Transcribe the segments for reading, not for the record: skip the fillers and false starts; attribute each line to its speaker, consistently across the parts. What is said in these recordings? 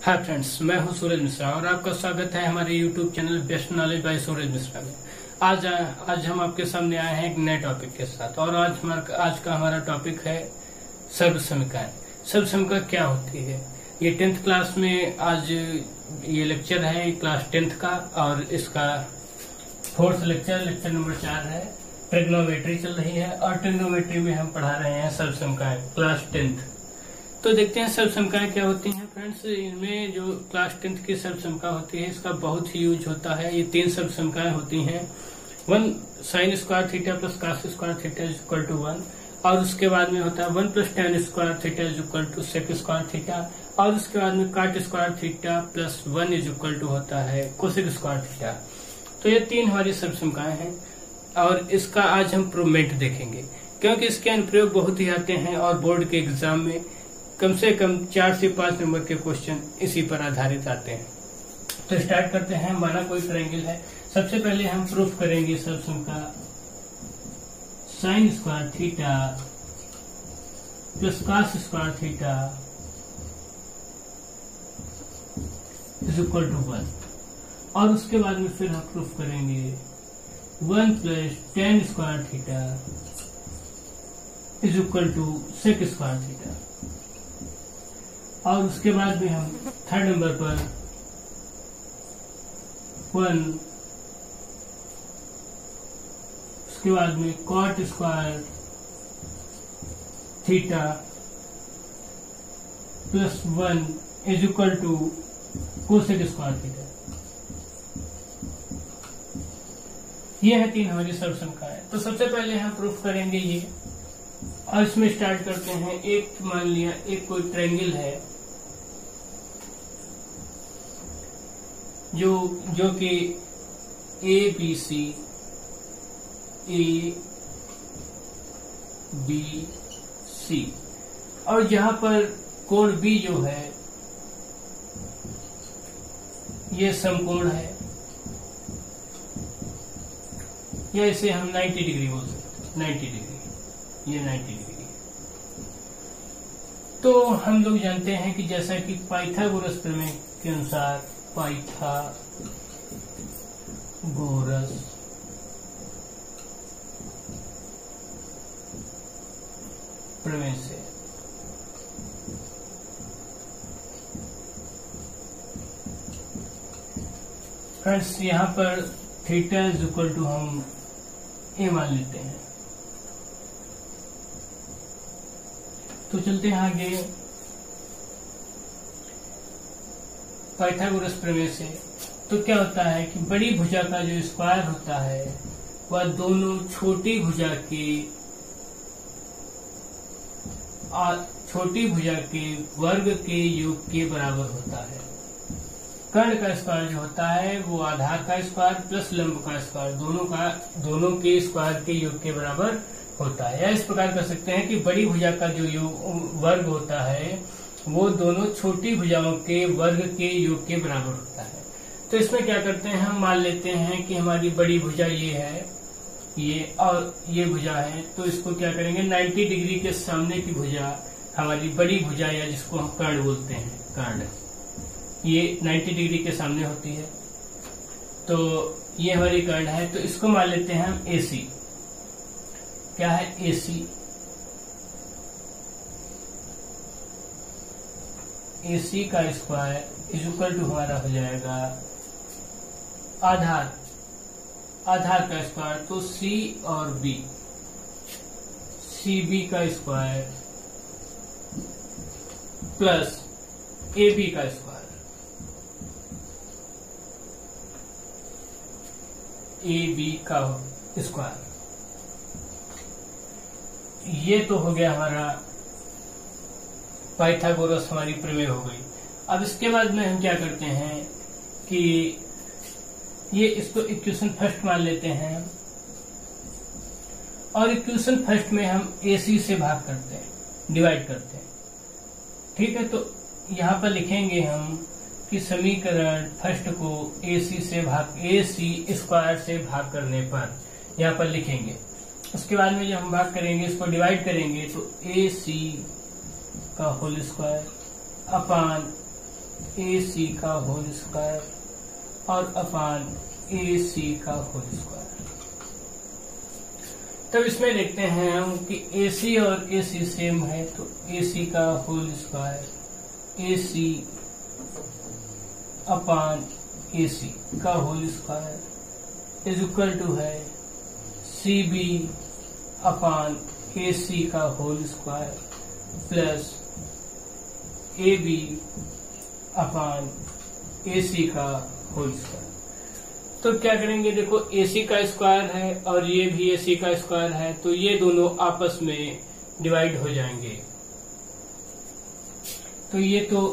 Speaker 1: Hi friends, मैं हूं सूरज मिश्रा और आपका स्वागत है हमारे YouTube channel best knowledge by Suraj Mishra में। आज हम आपके सामने आए हैं एक नए टॉपिक के साथ और आज का हमारा टॉपिक है सर्व समीकरण। सर्व समीकरण क्या होती है? ये 10th क्लास में आज ये लेक्चर है क्लास 10th का और इसका 4th लेक्चर नंबर 4 है। ट्रिग्नोमेट्री चल रही है और ट्रिग्नोमेट्री में हम पढ़ा रहे हैं सर्व समीकरण क्लास 10th। तो देखते हैं सर्व समीकरण क्या होती हैं फ्रेंड्स। इनमें जो क्लास 10th की सर्व समीकरण होती है इसका बहुत ही यूज होता है। ये 3 सर्व समीकरण होती हैं। 1 sin square theta plus cos square theta is equal to 1 और उसके बाद में होता है 1 plus tan square theta is equal to sec square theta और उसके बाद में cot square theta plus 1 is equal to होता है cosec स्क्वायर थीटा। तो ये 3 हमारी सर्व समीकरण हैं और इसका आज हम प्रूवमेंट देखेंगे क्योंकि इसके अनुप्रयोग बहुत ही आते हैं और बोर्ड के एग्जाम में कम से कम 4 से 5 नंबर के क्वेश्चन इसी पर आधारित आते हैं। तो स्टार्ट करते हैं। माना कोई ट्रायंगल है। सबसे पहले हम प्रूफ करेंगे सर्व समीकरण sin square theta plus cos square theta is equal to 1 और उसके बाद में फिर हम प्रूफ करेंगे 1 plus tan square theta is equal to sec square theta और उसके बाद में हम 3rd नंबर पर 1 उसके बाद में cot square theta plus 1 is equal to cosec square theta. ये है 3 हमारी सर्व समीकरण। तो सबसे पहले हम प्रूफ करेंगे ये और इसमें स्टार्ट करते हैं। एक मान लिया एक कोई ट्रायंगल है जो कि ABC और जहां पर कोण B जो है ये समकोण है या इसे हम 90 डिग्री बोल सकते हैं। 90 डिग्री, ये 90 डिग्री। तो हम लोग जानते हैं कि जैसा कि पाइथागोरस प्रमेय के अनुसार पाइथागोरस प्रमेय से फ्रेंड्स यहां पर थीटा इज इक्वल टू हम ए मान लेते हैं। तो चलते हैं आगे पाइथागोरस प्रमेय से। तो क्या होता है कि बड़ी भुजा का जो स्क्वायर होता है वह दोनों छोटी भुजा के वर्ग के योग के बराबर होता है। कर्ण का स्क्वायर जो होता है वो आधार का स्क्वायर प्लस लंब का स्क्वायर दोनों के स्क्वायर के योग के बराबर होता है। या इस प्रकार कर सकते हैं कि बड़ी भुजा का जो वर्ग होता है वो दोनों छोटी भुजाओं के वर्ग के योग के बराबर होता है। तो इसमें क्या करते हैं, हम मान लेते हैं कि हमारी बड़ी भुजा ये है, ये और ये भुजा है। तो इसको क्या करेंगे, 90 डिग्री के सामने की भुजा हमारी बड़ी भुजा या जिसको हम कर्ण बोलते हैं, कर्ण, ये 90 डिग्री के सामने होती है। तो ये हमारी कर्ण है। तो इसको मान लेते हैं हम AC। क्या है AC? AC का स्क्वायर इज इक्वल टू हमारा हो जाएगा आधार का स्क्वायर। तो C और B, CB का स्क्वायर प्लस AB का स्क्वायर, AB का स्क्वायर। ये तो हो गया हमारा पाइथागोरस हमारी प्रमेय हो गई। अब इसके बाद में हम क्या करते हैं कि ये इसको इक्वेशन फर्स्ट मान लेते हैं और इक्वेशन फर्स्ट में हम AC से भाग करते हैं, डिवाइड करते हैं। ठीक है, तो यहाँ पर लिखेंगे हम कि समीकरण फर्स्ट को AC स्क्वायर से भाग करने पर यहाँ पर लिखेंगे। उसके बाद में जब हम भाग करेंगे, इसको डिवाइड करेंगे, तो AC का whole square upon A C का होल स्क्वायर और अपान ए सी का होल स्क्वायर। तब इसमें देखते हैं हम कि ए सी और ए सी सेम है, तो ए सी का whole square A C upon A C का whole square is equal to है C B upon A C का whole square plus A B upon A C का होल स्क्वायर। तो क्या करेंगे, देखो ए सी का स्क्वायर है और ये भी ए सी का स्क्वायर है, तो ये दोनों आपस में डिवाइड हो जाएंगे। तो ये तो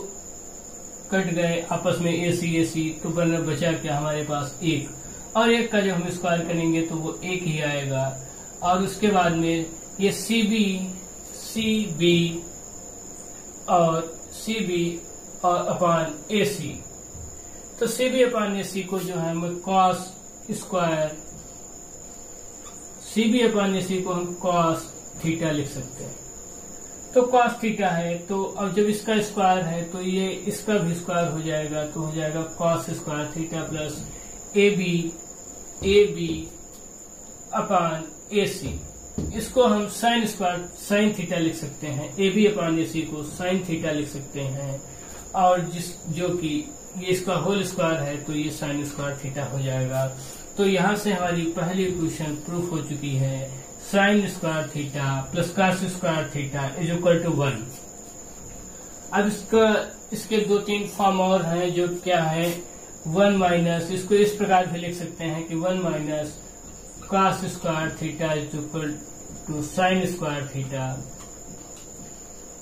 Speaker 1: कट गए आपस में ए सी, तो बचा क्या हमारे पास एक, और एक का जब हम स्क्वायर करेंगे तो वो एक ही आएगा। और उसके बाद में ये सी बी और अपान ए सी, तो सी बी अपान ए सी को जो है हम cos square C B upon A सी को हम कॉस थीटा लिख सकते हैं। तो कॉस थीटा है, तो अब जब इसका स्क्वायर है तो ये इसका भी स्क्वायर हो जाएगा, तो हो जाएगा cos square theta plus A B upon A C. इसको हम साइन स्क्वायर साइन थीटा लिख सकते हैं, ए बी अपान ए सी को साइन थीटा लिख सकते हैं, और जो कि ये इसका होल स्क्वायर है तो ये साइन स्क्वायर थीटा हो जाएगा। तो यहां से हमारी पहली इक्वेशन प्रूफ हो चुकी है, sine square theta plus cos square theta is equal to 1। अब इसके 2-3 फॉर्म और हैं, जो क्या है 1 माइनस, इसको इस प्रकार भी लिख सकते हैं कि 1 minus cos square theta is equal to sine square theta,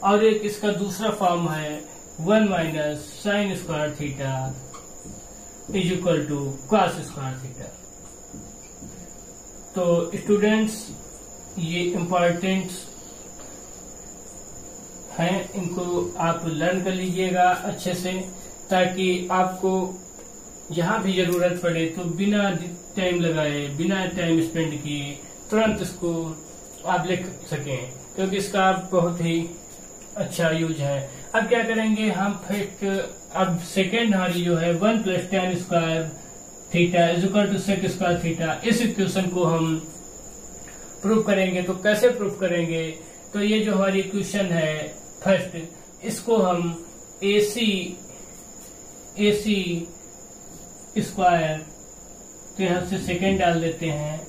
Speaker 1: और एक इसका दूसरा फॉर्म है 1 minus sine square theta is equal to cos square theta. तो स्टूडेंट्स ये इम्पोर्टेंट हैं, इनको आप लर्न कर लीजिएगा अच्छे से, ताकि आपको जहां भी जरूरत पड़े तो बिना टाइम लगाए, बिना टाइम स्पेंड किए तुरंत इसको आप लिख सकें, क्योंकि इसका बहुत ही अच्छा यूज है। अब क्या करेंगे हम फर्स्ट, अब सेकेंड हमारी जो है 1 plus tan square theta is equal to sec square theta, इस इक्वेशन को हम प्रूव करेंगे। तो कैसे प्रूव करेंगे, तो ये जो हमारी इक्वेशन है फर्स्ट, इसको हम ए सी स्क्वायर, तो यहां से सेकेंड डाल देते हैं,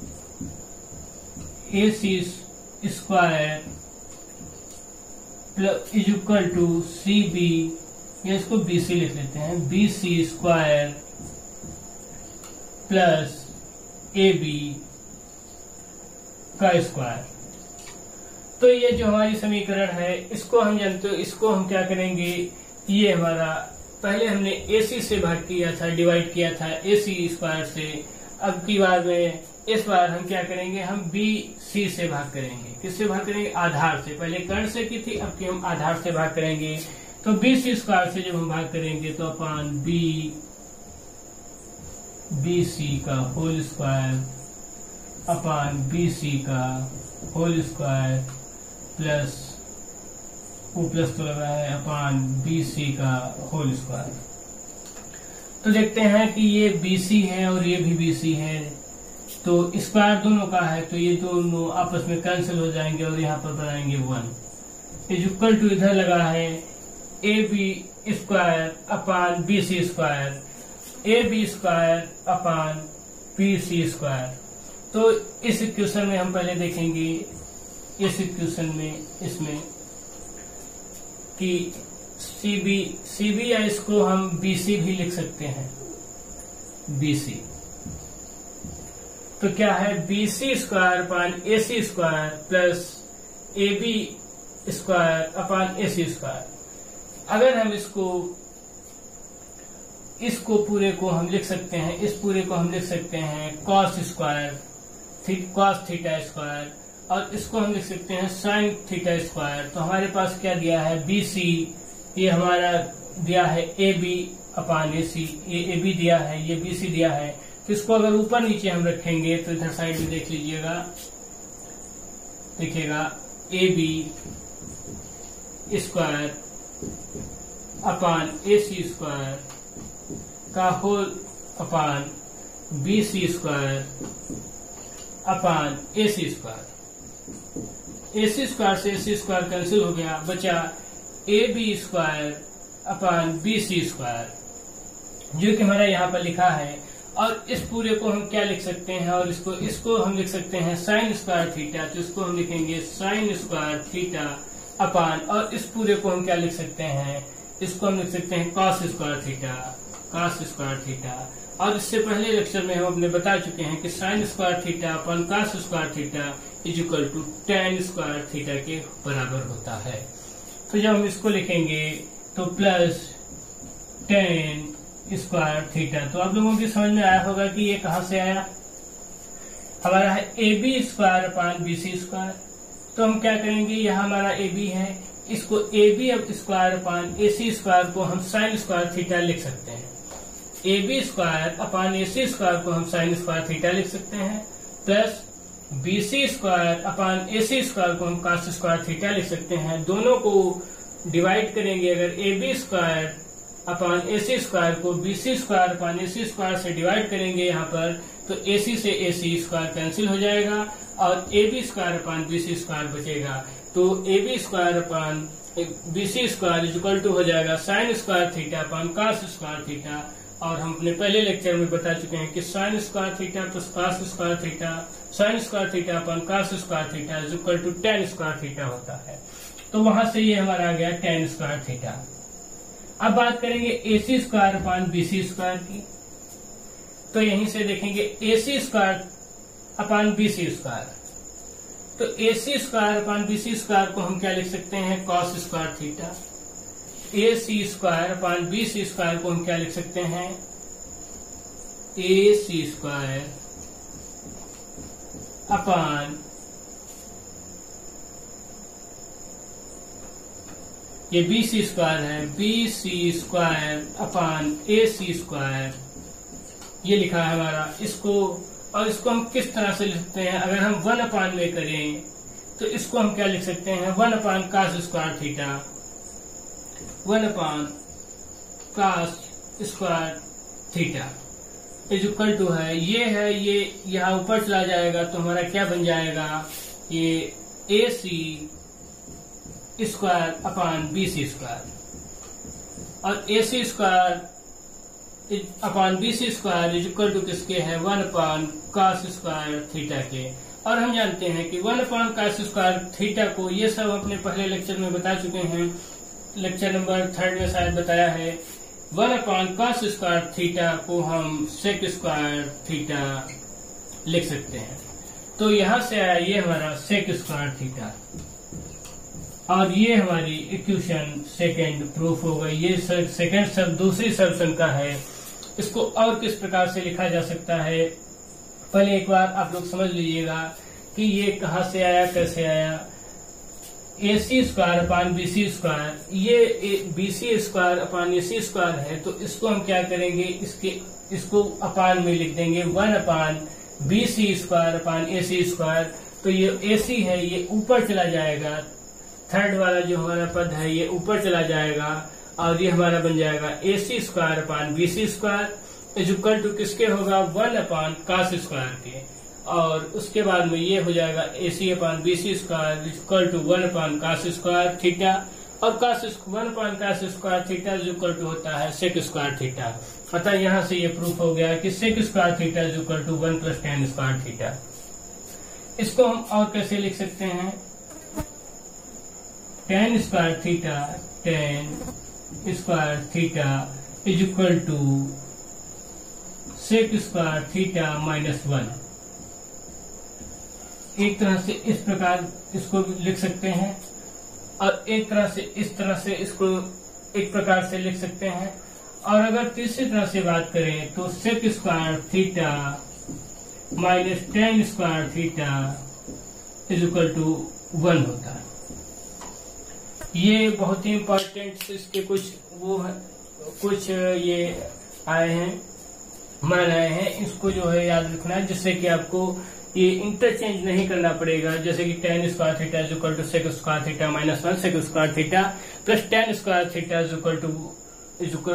Speaker 1: A C square is equal to C B, या इसको बी सी लिख लेते हैं, B C square plus A B का स्क्वायर। तो ये जो हमारी समीकरण है, इसको हम जानते हो, इसको हम क्या करेंगे, ये हमारा पहले हमने ए सी से भाग किया था, डिवाइड किया था ए सी स्क्वायर से। अब की बार में इस बार हम क्या करेंगे, हम बी सी से भाग करेंगे। किससे भाग करेंगे, आधार से। पहले कर्ण से की थी, अब की हम आधार से भाग करेंगे। तो बी सी स्क्वायर से जब हम भाग करेंगे तो अपान बी सी का whole square upon B C का होल स्क्वायर प्लस प्लस तो लगा है अपान बी सी का होल स्क्वायर। तो देखते हैं कि ये बी सी है और ये भी बी सी है, तो स्क्वायर दोनों का है, तो ये दोनों आपस में कैंसिल हो जाएंगे और यहाँ पर बनाएंगे 1 इज इक्वल टू, इधर लगा है A B square upon B C square, A B square upon B C square. तो इस इक्वेशन में हम पहले देखेंगे, इस इक्वेशन में इसमें कि सी बी या इसको हम बी सी भी लिख सकते हैं, बी सी। तो क्या है, B C square upon A C square plus A B square upon A C square. अगर हम इसको पूरे को हम लिख सकते हैं, इस पूरे को हम लिख सकते हैं cos square cos theta square, और इसको हम लिख सकते हैं साइन थीटा स्क्वायर। तो हमारे पास क्या दिया है, बी सी, ये हमारा दिया है ए बी अपान ए सी, ये ए बी दिया है, ये बी सी दिया है। तो इसको अगर ऊपर नीचे हम रखेंगे तो इधर साइड में देख लीजिएगा, देखिएगा A B square upon A C square का whole upon B C square upon A C square. A C square से ए सी स्क्वायर कैंसिल हो गया, बचा A B square upon B C square, जो कि हमारा यहाँ पर लिखा है। और इस पूरे को हम क्या लिख सकते हैं, और इसको हम लिख सकते हैं साइन स्क्वायर थीटा, तो इसको हम लिखेंगे साइन स्क्वायर थीटा अपान, और इस पूरे को हम क्या लिख सकते हैं, इसको हम लिख सकते हैं cos square theta, cos square theta. और इससे पहले लेक्चर में हम अपने बता चुके हैं कि sine square theta upon cos square theta is equal to tan square theta के बराबर होता है। तो जब हम इसको लिखेंगे तो प्लस टेन स्क्वायर थीटा, तो आप लोगों की समझ में आया होगा कि ये कहां से आया, हमारा है A B square upon B C square. तो हम क्या करेंगे, यह हमारा ए बी है, इसको A B square upon A C square को हम साइन स्क्वायर थीटा लिख सकते हैं। A B square upon A C square को हम साइन स्क्वायर थीटा लिख सकते हैं, plus B C square upon A C square को हम कॉस स्क्वायर थीटा लिख सकते हैं। दोनों को डिवाइड करेंगे, अगर A B square upon A C square को B C square upon A C square से डिवाइड करेंगे यहाँ पर, तो ए सी से ए सी स्क्वायर कैंसिल हो जाएगा और A B square upon B C square बचेगा। तो A B square upon B C square is equal to हो जाएगा sine square theta upon cos square theta. और हम अपने पहले लेक्चर में बता चुके हैं कि sine square theta plus cos square theta, sine square theta upon cos square theta is equal to tan square theta होता है। तो वहां से ये हमारा आ गया टेन स्क्वायर थीटा। अब बात करेंगे A C square upon B C square की, तो यहीं से देखेंगे A C square upon B C square. तो A C square upon B C square को हम क्या लिख सकते हैं, cos square theta. A C square upon B C square को हम क्या लिख सकते हैं, ए सी स्क्वायर अपान ये बी सी स्क्वायर है, B C square upon A C square, ये लिखा है हमारा। इसको और इसको हम किस तरह से लिखते हैं, अगर हम 1 अपान में करें तो इसको हम क्या लिख सकते हैं, 1 upon cos square theta, 1 upon cos square theta is equal to है, ये यहाँ ऊपर चला जाएगा तो हमारा क्या बन जाएगा, ये A C square upon B C square, और A C square upon B C square is equal to किसके है, 1 अपान कॉस स्क्वायर थीटा के। और हम जानते हैं कि 1 अपान कॉस स्क्वायर थीटा को, ये सब अपने पहले लेक्चर में बता चुके हैं, लेक्चर नंबर 3 में शायद बताया है। 1 अपान कॉस स्क्वायर थीटा को हम सेक स्क्वायर थीटा लिख सकते हैं। तो यहां से आया ये हमारा सेक स्क्वायर थीटा, और ये हमारी इक्वेशन सेकेंड प्रूफ हो गई। ये सेकेंड सब दूसरी सॉल्यूशन का है। इसको और किस प्रकार से लिखा जा सकता है, पहले एक बार आप लोग समझ लीजिएगा कि ये कहां से आया, कैसे आया। A C square upon B C square, ये B C square upon A C square है, तो इसको हम क्या करेंगे, इसको अपान में लिख देंगे 1 अपान B C square upon A C square. तो ये ए सी है, ये ऊपर चला जाएगा, थर्ड वाला जो हमारा पद है ये ऊपर चला जाएगा, और ये हमारा बन जाएगा A C square upon B C square is equal to किसके होगा, 1 अपान कॉस स्क्वायर के। और उसके बाद में ये हो जाएगा A C upon B C square is equal to 1 upon cos square theta, और 1 upon cos square theta is equal to होता है सेक स्क्वायर थीटा। अतः यहाँ से ये प्रूफ हो गया कि sec square theta is equal to 1 + tan square theta. इसको हम और कैसे लिख सकते हैं, tan square theta is equal to sec square theta -1। एक तरह से इस प्रकार इसको लिख सकते हैं, और एक तरह से इस तरह से इसको एक प्रकार से लिख सकते हैं। और अगर तीसरी तरह से बात करें तो sec square theta -tan square theta is equal to 1 होता है। ये बहुत ही इम्पोर्टेंट, इसके कुछ ये आए हैं, मान आए हैं, इसको जो है याद रखना है, जिससे कि आपको ये इंटरचेंज नहीं करना पड़ेगा, जैसे कि tan square theta is equal to sec square theta minus 1 sec square theta plus tan square theta is equal to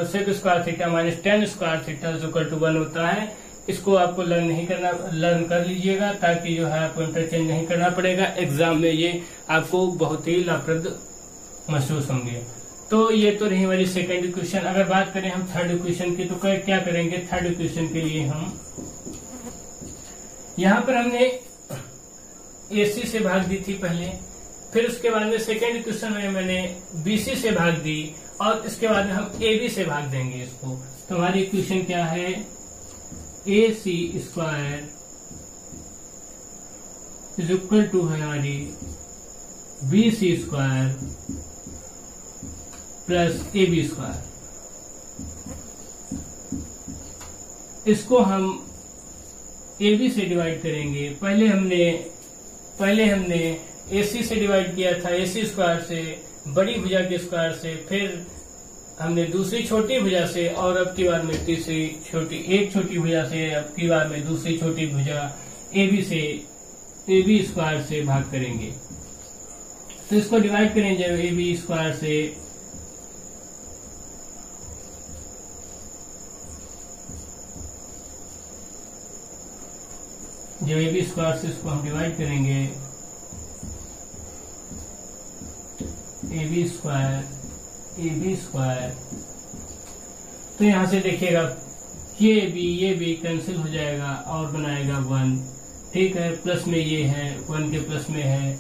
Speaker 1: sec square theta minus tan square theta is equal to 1 होता है। इसको आपको learn कर लीजिएगा, ताकि जो है आपको इंटरचेंज नहीं करना पड़ेगा। एग्जाम में ये आपको बहुत ही लाभप्रद महसूस होंगे। तो ये तो रही हमारी सेकेंड इक्वेशन। अगर बात करें हम थर्ड इक्वेशन की, तो क्या करेंगे थर्ड इक्वेशन के लिए हम यहाँ पर हमने AC से भाग दी थी पहले, फिर उसके बाद में सेकेंड इक्वेशन में मैंने BC से भाग दी, और इसके बाद में हम AB से भाग देंगे इसको। तो हमारी इक्वेशन क्या है, AC square is equal to है हमारी BC square plus AB square. इसको हम AB से डिवाइड करेंगे। पहले हमने AC से डिवाइड किया था, AC स्क्वायर से, बड़ी भुजा के स्क्वायर से, फिर हमने दूसरी छोटी भुजा से, और अब की बार में तीसरी एक छोटी भुजा से, अब की बार में दूसरी छोटी भुजा AB स्क्वायर से भाग करेंगे। तो इसको डिवाइड करेंगे जब AB स्क्वायर से, जब AB स्क्वायर से इसको हम डिवाइड करेंगे, AB स्क्वायर, तो यहां से देखिएगा ये भी कैंसिल हो जाएगा और बनाएगा 1। ठीक है, प्लस में ये है, 1 के प्लस में है,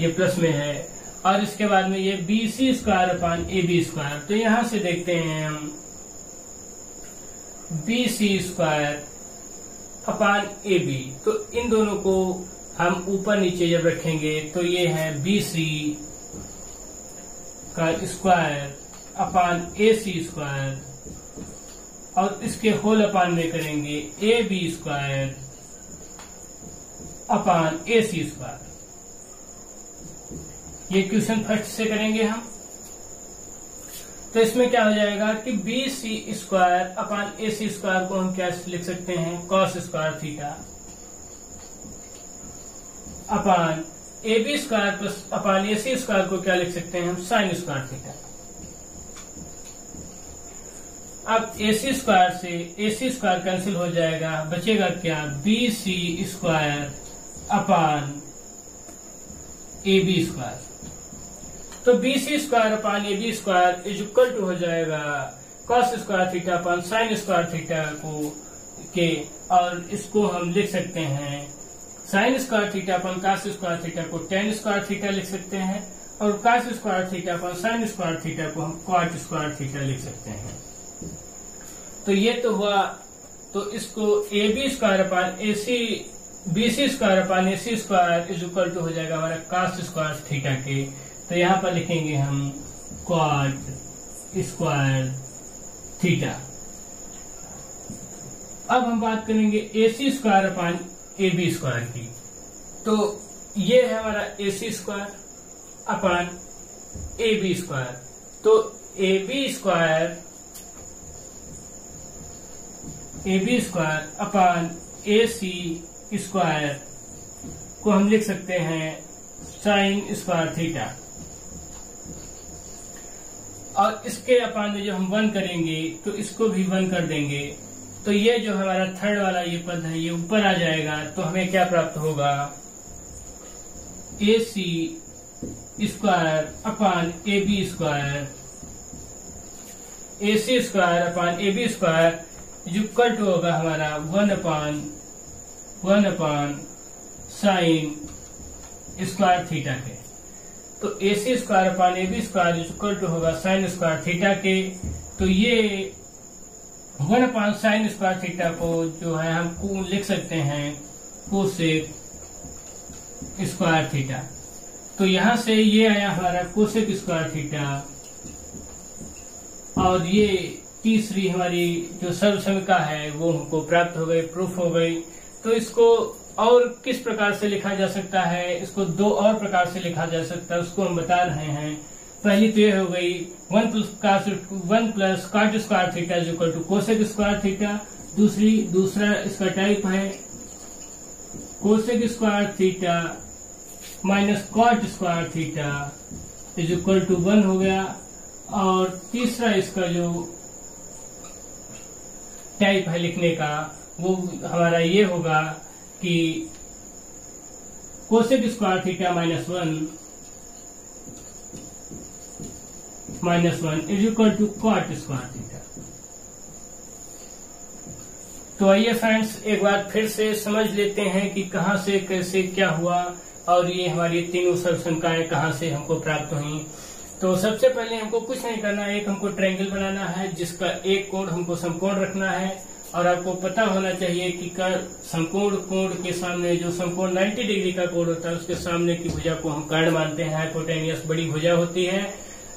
Speaker 1: ये प्लस में है, और इसके बाद में ये BC square upon AB square. तो यहां से देखते हैं हम BC स्क्वायर अपान AB, तो इन दोनों को हम ऊपर नीचे जब रखेंगे तो ये है BC का स्क्वायर अपान AC स्क्वायर, और इसके होल अपान में करेंगे AB square upon AC square. ये क्वेश्चन फर्स्ट से करेंगे हम। तो इसमें क्या हो जाएगा कि BC square upon AC square को हम क्या लिख सकते हैं, cos square theta upon AB square plus upon AC square को क्या लिख सकते हैं हम, साइन स्क्वायर थीटा। अब AC स्क्वायर से AC स्क्वायर कैंसिल हो जाएगा, बचेगा क्या, BC square upon AB square. तो BC square upon AB square is equal to हो जाएगा cos square theta upon sine square theta और इसको हम लिख सकते हैं sign square theta upon cos square theta को tan स्क्वायर थीटा लिख सकते हैं, और cos square theta upon sine square theta को हम कॉट स्क्वायर थीटा लिख सकते हैं। तो ये तो हुआ। तो इसको AB square upon BC square upon AC square is equal to हो जाएगा हमारा कॉस स्क्वायर थीटा के। तो यहां पर लिखेंगे हम कॉट स्क्वायर थीटा। अब हम बात करेंगे AC square upon AB square की। तो ये है हमारा AC square upon AB square. तो AB square upon AC square को हम लिख सकते हैं साइन स्क्वायर थीटा, और इसके अपान में जो हम 1 करेंगे तो इसको भी 1 कर देंगे। तो ये जो हमारा थर्ड वाला ये पद है ये ऊपर आ जाएगा। तो हमें क्या प्राप्त होगा, AC square upon AB square, AC square upon AB square equal to होगा हमारा 1 अपान साइन स्क्वायर थीटा के। तो AC square upon AB square equal to होगा साइन स्क्वायर थीटा के। तो ये 1 अपान साइन स्क्वायर थीटा को जो है हम लिख सकते हैं कोसेक स्क्वायर थीटा। तो यहां से ये आया हमारा कोसेक स्क्वायर थीटा, और ये तीसरी हमारी जो सर्वसमीका है वो हमको प्राप्त हो गई, प्रूफ हो गई। तो इसको और किस प्रकार से लिखा जा सकता है, इसको 2 और प्रकार से लिखा जा सकता है, उसको हम बता रहे हैं। पहली तो ये हो गई 1 plus cot square theta is equal to cosec square theta. दूसरा इसका टाइप है cosec square theta minus cot square theta is equal to 1 हो गया। और तीसरा इसका जो टाइप है लिखने का वो हमारा ये होगा कि cosec square theta minus one is equal to cot square theta. तो आइए फ्रेंड्स एक बार फिर से समझ लेते हैं कि कहां से कैसे क्या हुआ और ये हमारी तीनों सरसंख्याएं कहां से हमको प्राप्त हुई। तो सबसे पहले हमको कुछ नहीं करना है, एक हमको ट्रायंगल बनाना है जिसका एक कोण हमको समकोण रखना है। और आपको पता होना चाहिए कि समकोण कोण के सामने जो समकोण 90 डिग्री का कोण होता है उसके सामने की भुजा को हम कर्ण मानते हैं। हाइपोटेनियस बड़ी भुजा होती है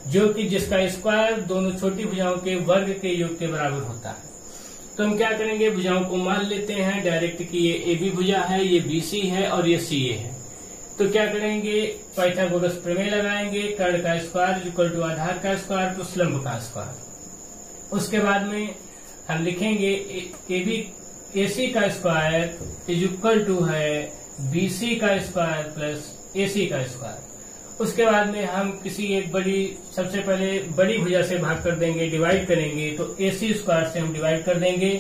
Speaker 1: जो कि जिसका स्क्वायर दोनों छोटी भुजाओं के वर्ग के योग के बराबर होता है। तो हम क्या करेंगे, भुजाओं को मान लेते हैं डायरेक्ट कि ये ए बी भुजा है, ये BC है और ये CA है। तो क्या करेंगे, पाइथागोरस प्रमेय लगाएंगे, कर्ण का स्क्वायर इक्वल टू आधार का स्क्वायर प्लस लंब का स्क्वायर। उसके बाद में हम लिखेंगे AC का स्क्वायर इज इक्वल टू है BC का स्क्वायर प्लस AC का स्क्वायर। उसके बाद में हम किसी एक सबसे पहले बड़ी भुजा से भाग कर देंगे, डिवाइड करेंगे। तो AC स्क्वायर से हम डिवाइड कर देंगे,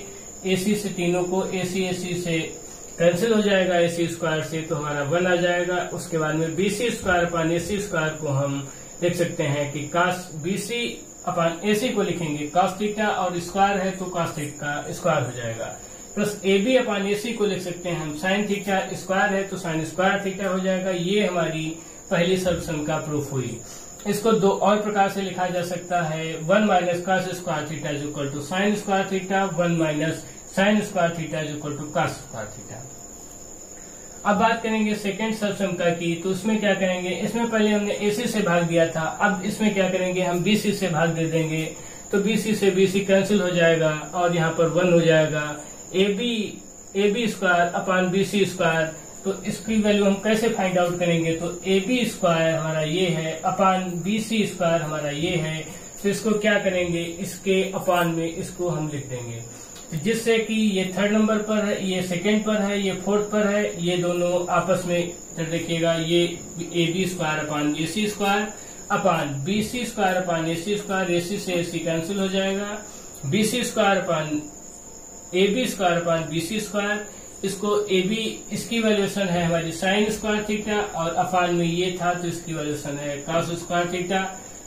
Speaker 1: AC से तीनों को AC से कैंसिल हो जाएगा, AC स्क्वायर से तो हमारा 1 आ जाएगा। उसके बाद में BC square upon AC square को हम लिख सकते हैं कि cos BC अपान AC को लिखेंगे cos थीटा और स्क्वायर है तो cos थीटा स्क्वायर हो जाएगा। प्लस AB अपान AC को लिख सकते हैं हम sin थीटा, स्क्वायर है तो sin स्क्वायर थीटा हो जाएगा। ये हमारी पहली सर्वसंख्या प्रूफ हुई। इसको दो और प्रकार से लिखा जा सकता है, 1 minus cos square theta is equal to sin square theta, 1 minus sin square theta is equal to cos square theta. अब बात करेंगे सेकेंड सर्वसंख्या की। तो उसमें क्या करेंगे, इसमें पहले हमने AC से भाग दिया था, अब इसमें क्या करेंगे, हम BC से भाग दे देंगे। तो BC से BC कैंसिल हो जाएगा और यहाँ पर 1 हो जाएगा। AB square upon BC square, तो इसकी वैल्यू हम कैसे फाइंड आउट करेंगे, तो AB स्क्वायर हमारा ये है अपान BC स्क्वायर हमारा ये है। तो इसको क्या करेंगे, इसके अपान में इसको हम लिख देंगे, जिससे कि ये 3rd नंबर पर है, ये 2nd पर है, ये 4th पर है, ये दोनों आपस में देखिएगा, ये AB square upon AC square upon BC square upon AC square, AC से AC कैंसिल हो जाएगा, BC square upon AB square upon BC square. इसको AB इसकी वैल्यूएशन है हमारी sin स्क्वायर थीटा और अपान में ये था तो इसकी वैल्यूएशन है cos स्क्वायर थीटा।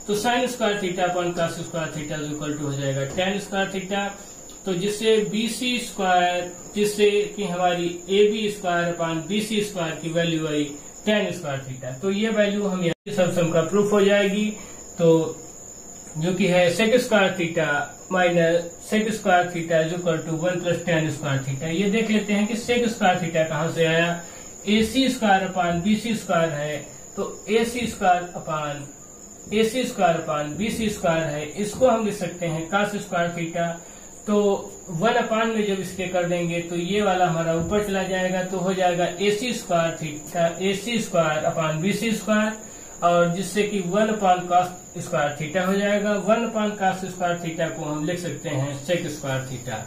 Speaker 1: तो sin square theta upon cos square theta equal to हो जाएगा tan स्क्वायर थीटा। तो जिससे BC स्क्वायर, जिससे कि हमारी AB square upon BC square की वैल्यू आई tan स्क्वायर थीटा। तो ये वैल्यू हम यहाँ सर्वसंख्या प्रूफ हो जाएगी। तो जो कि है sec square theta minus sec square theta is equal to 1 plus tan square theta. ये देख लेते हैं कि sec स्क्वायर थीटा कहाँ से आया, AC square upon BC square है, तो AC square upon BC square है, इसको हम लिख सकते हैं cos स्क्वायर थीटा। तो 1 अपान में जब इसके कर देंगे तो ये वाला हमारा ऊपर चला जाएगा, तो हो जाएगा AC square theta, AC square upon BC square, और जिससे कि 1 अपान cos स्क्वायर थीटा हो जाएगा। 1 अपान cos स्क्वायर थीटा को हम लिख सकते हैं sec स्क्वायर थीटा,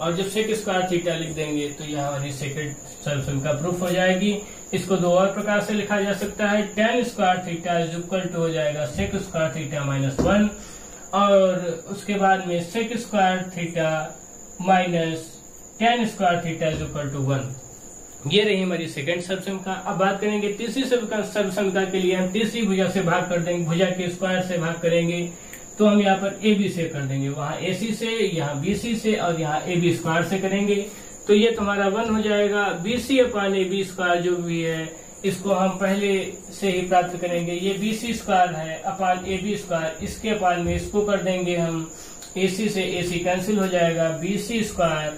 Speaker 1: और जब sec स्क्वायर थीटा लिख देंगे तो यह हमारी सेकंड सर्वसंख्या प्रूफ हो जाएगी। इसको दो और प्रकार से लिखा जा सकता है, tan square theta is equal to हो जाएगा sec स्क्वायर थीटा माइनस 1, और उसके बाद में sec square theta minus tan square theta is equal to 1। ये रही हमारी सेकंड सर्वसंख्या। अब बात करेंगे तीसरी सर्वसंख्या के लिए। हम तीसरी भुजा से भाग कर देंगे, भुजा के स्क्वायर से भाग करेंगे। तो हम यहाँ पर AB से कर देंगे, वहाँ AC से, यहाँ BC से और यहाँ AB स्क्वायर से करेंगे। तो ये तुम्हारा 1 हो जाएगा। BC अपान AB स्क्वायर जो भी है इसको हम पहले से ही प्राप्त करेंगे। ये BC स्क्वायर है अपान AB स्क्वायर, इसके अपान में इसको कर देंगे हम, AC से AC कैंसिल हो जाएगा, BC square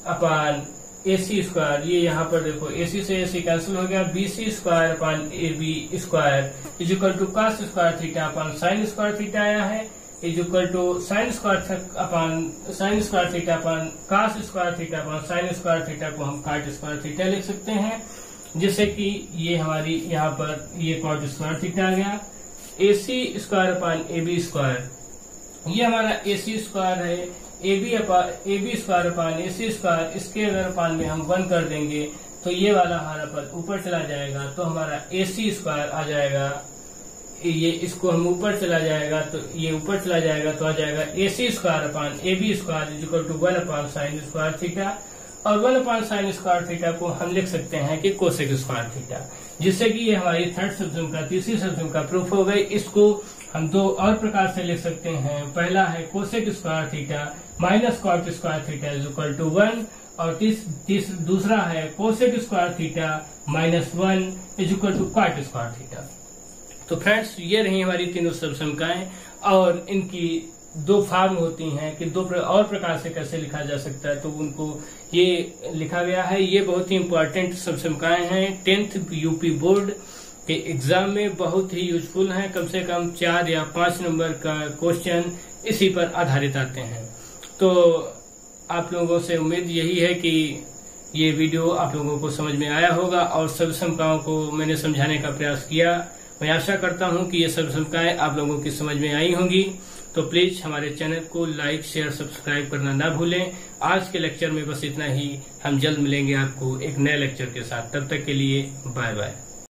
Speaker 1: upon AC square. ये यहाँ पर देखो AC से AC कैंसिल हो गया, BC square upon AB square is equal to cos square theta upon sin square theta आया है, is equal to sin square theta upon cos square theta upon sin square theta को हम cot square theta लिख सकते हैं, जिससे कि ये हमारी यहाँ पर ये cot स्क्वायर थीटा आ गया। AC square upon AB square, ये हमारा AC स्क्वायर है, AB square upon AC square, इसके अगर अपान में हम 1 कर देंगे तो तो ये वाला हमारा पद ऊपर चला जाएगा, तो हमारा AC स्क्वायर आ जाएगा। ये इसको हम ऊपर चला जाएगा तो ये ऊपर चला जाएगा तो आ जाएगा AC square upon AB square is equal to 1 upon sine square theta, और 1 अपान साइन स्क्वायर थीटा को हम लिख सकते हैं कि कोसेक स्क्वायर थीटा, जिससे कि ये हमारी थर्ड सब्सम का तीसरी सब्सम का प्रूफ हो गई। इसको हम दो और प्रकार से लिख सकते हैं। पहला है cosec square theta minus cot square theta is equal to 1, और दूसरा है cosec square theta minus 1 is equal to cot square theta. तो फ्रेंड्स, ये रही हमारी तीनों सबसमकाएं, और इनकी दो फॉर्म होती हैं कि दो और प्रकार से कैसे लिखा जा सकता है, तो उनको ये लिखा गया है। ये बहुत ही इम्पोर्टेंट सबसमकाएं हैं, 10th यूपी बोर्ड के एग्जाम में बहुत ही यूजफुल हैं। कम से कम 4 या 5 नंबर का क्वेश्चन इसी पर आधारित आते हैं। तो आप लोगों से उम्मीद यही है कि ये वीडियो आप लोगों को समझ में आया होगा, और सबसमकाओं को मैंने समझाने का प्रयास किया। मैं आशा करता हूं कि ये सबसमकाएं आप लोगों की समझ में आई होंगी। तो प्लीज हमारे चैनल को लाइक, शेयर, सब्सक्राइब करना ना भूलें। आज के लेक्चर में बस इतना ही। हम जल्द मिलेंगे आपको एक नए लेक्चर के साथ। तब तक के लिए बाय बाय।